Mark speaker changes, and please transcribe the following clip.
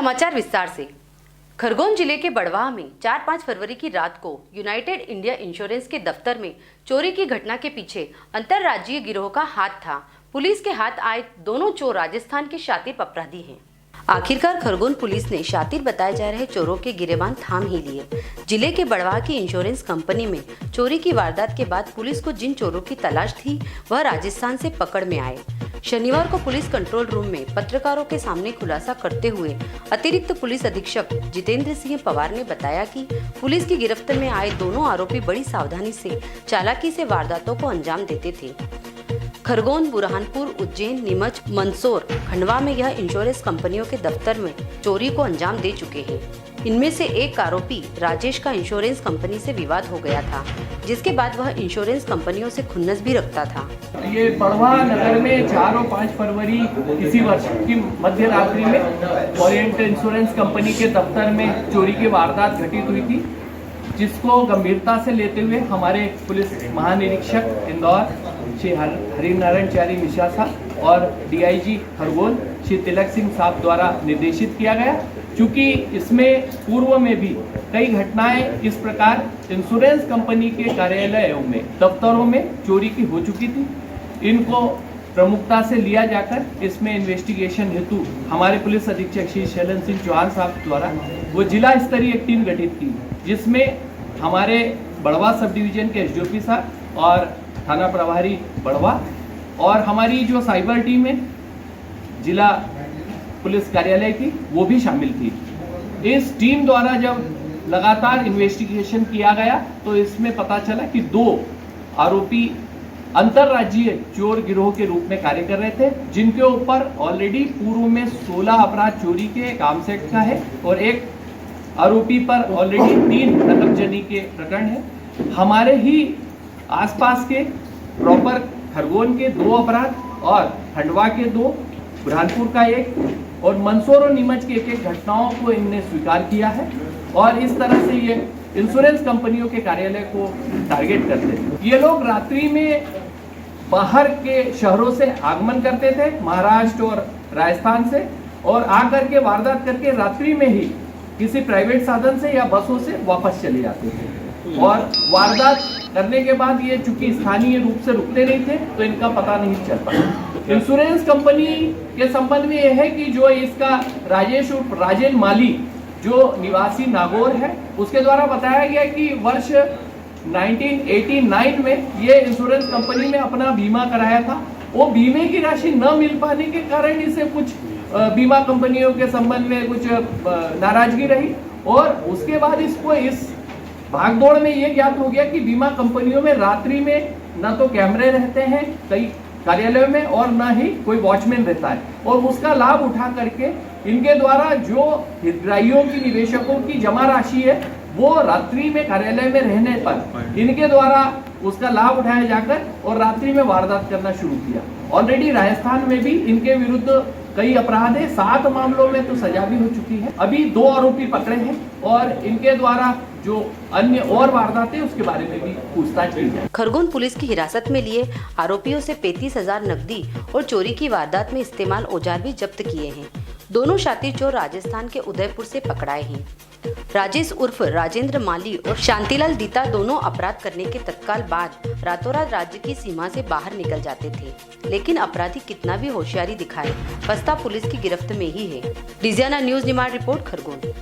Speaker 1: समाचार विस्तार से। खरगोन जिले के बड़वाह में 4-5 फरवरी की रात को यूनाइटेड इंडिया इंश्योरेंस के दफ्तर में चोरी की घटना के पीछे अंतर्राज्यीय गिरोह का हाथ था। पुलिस के हाथ आए दोनों चोर राजस्थान के शातिर अपराधी हैं। आखिरकार खरगोन पुलिस ने शातिर बताए जा रहे चोरों के गिरेबान थाम ही लिए। जिले के बड़वाह की इंश्योरेंस कंपनी में चोरी की वारदात के बाद पुलिस को जिन चोरों की तलाश थी वह राजस्थान से पकड़ में आए। शनिवार को पुलिस कंट्रोल रूम में पत्रकारों के सामने खुलासा करते हुए अतिरिक्त पुलिस अधीक्षक जितेंद्र सिंह पवार ने बताया कि पुलिस की गिरफ्त में आए दोनों आरोपी बड़ी सावधानी से चालाकी से वारदातों को अंजाम देते थे। खरगोन, बुरहानपुर, उज्जैन, नीमच, मंदसौर, खंडवा में यह इंश्योरेंस कंपनियों के दफ्तर में चोरी को अंजाम दे चुके हैं। इनमें से एक आरोपी राजेश का इंश्योरेंस कंपनी से विवाद हो गया था, जिसके बाद वह इंश्योरेंस कंपनियों से खुन्नस भी रखता था।
Speaker 2: ये बड़वाह नगर में 4 और 5 फरवरी इसी वर्ष की मध्य रात्रि में ओरिएंट इंश्योरेंस कंपनी के दफ्तर में चोरी की वारदात घटित हुई थी, जिसको गंभीरता से लेते हुए हमारे पुलिस महानिरीक्षक इंदौर श्री हरिनारायण मिश्रा साहब और डीआईजी खरगोन श्री तिलक सिंह साहब द्वारा निर्देशित किया गया। चूँकि इसमें पूर्व में भी कई घटनाएं इस प्रकार इंश्योरेंस कंपनी के कार्यालयों में, दफ्तरों में चोरी की हो चुकी थी, इनको प्रमुखता से लिया जाकर इसमें इन्वेस्टिगेशन हेतु हमारे पुलिस अधीक्षक श्री शैलन सिंह चौहान साहब द्वारा वो जिला स्तरीय एक टीम गठित की, जिसमें हमारे बड़वाह सब डिवीजन के एसडीओपी साहब और थाना प्रभारी बड़वाह और हमारी जो साइबर टीम है जिला पुलिस कार्यालय की, वो भी शामिल थी। इस टीम द्वारा जब लगातार इन्वेस्टिगेशन किया गया तो इसमें पता चला कि 2 आरोपी अंतर्राज्यीय चोर गिरोह के रूप में कार्य कर रहे थे, जिनके ऊपर ऑलरेडी पूर्व में 16 अपराध चोरी के काम सेट का है और एक आरोपी पर ऑलरेडी 3 नकबजनी के प्रकरण है। हमारे ही आसपास के प्रॉपर खरगोन के 2 अपराध और खंडवा के 2, बुरहानपुर का 1 और मंदसौर और नीमच के 1 घटनाओं को इनने स्वीकार किया है और इस तरह से ये इंश्योरेंस कंपनियों के कार्यालय को टारगेट करते थे। ये लोग रात्रि में बाहर के शहरों से आगमन करते थे, महाराष्ट्र और राजस्थान से, और आकर के वारदात करके रात्रि में ही किसी प्राइवेट साधन से या बसों से वापस चले जाते थे। और वारदात करने के बाद ये चूंकि स्थानीय रूप से रुकते नहीं थे तो इनका पता नहीं चल पाया। इंश्योरेंस कंपनी के संबंध में यह है कि जो इसका राजेश उर्फ राजेन माली जो निवासी नागौर है, उसके द्वारा बताया गया कि वर्ष 1989 में ये इंश्योरेंस कंपनी में अपना बीमा कराया था। वो बीमे की राशि न मिल पाने के कारण इसे कुछ बीमा कंपनियों के संबंध में कुछ नाराजगी रही और उसके बाद इसको इस भागदौड़ में ये ज्ञात हो गया कि बीमा कंपनियों में रात्रि में न तो कैमरे रहते हैं कई कार्यालयों में और न ही कोई वॉचमैन रहता है, और उसका लाभ उठा करके इनके द्वारा जो हितग्राहियों की, निवेशकों की जमा राशि है वो रात्रि में कार्यालय में रहने पर इनके द्वारा उसका लाभ उठाया जाकर और रात्रि में वारदात करना शुरू किया। ऑलरेडी राजस्थान में भी इनके विरुद्ध कई अपराध है, 7 मामलों में तो सजा भी हो चुकी है। अभी 2 आरोपी पकड़े हैं और इनके द्वारा जो अन्य और वारदातें उसके बारे में भी पूछताछ की जाए।
Speaker 1: खरगोन पुलिस की हिरासत में लिए आरोपियों से 35,000 नकदी और चोरी की वारदात में इस्तेमाल औजार भी जब्त किए हैं। दोनों शातिर चोर राजस्थान के उदयपुर से पकड़ाए हैं। राजेश उर्फ राजेंद्र माली और शांतिलाल दीता दोनों अपराध करने के तत्काल बाद रातों रात राज्य की सीमा से बाहर निकल जाते थे, लेकिन अपराधी कितना भी होशियारी दिखाए, फंसता पुलिस की गिरफ्त में ही है। Digiana news Nimar report, Khargone.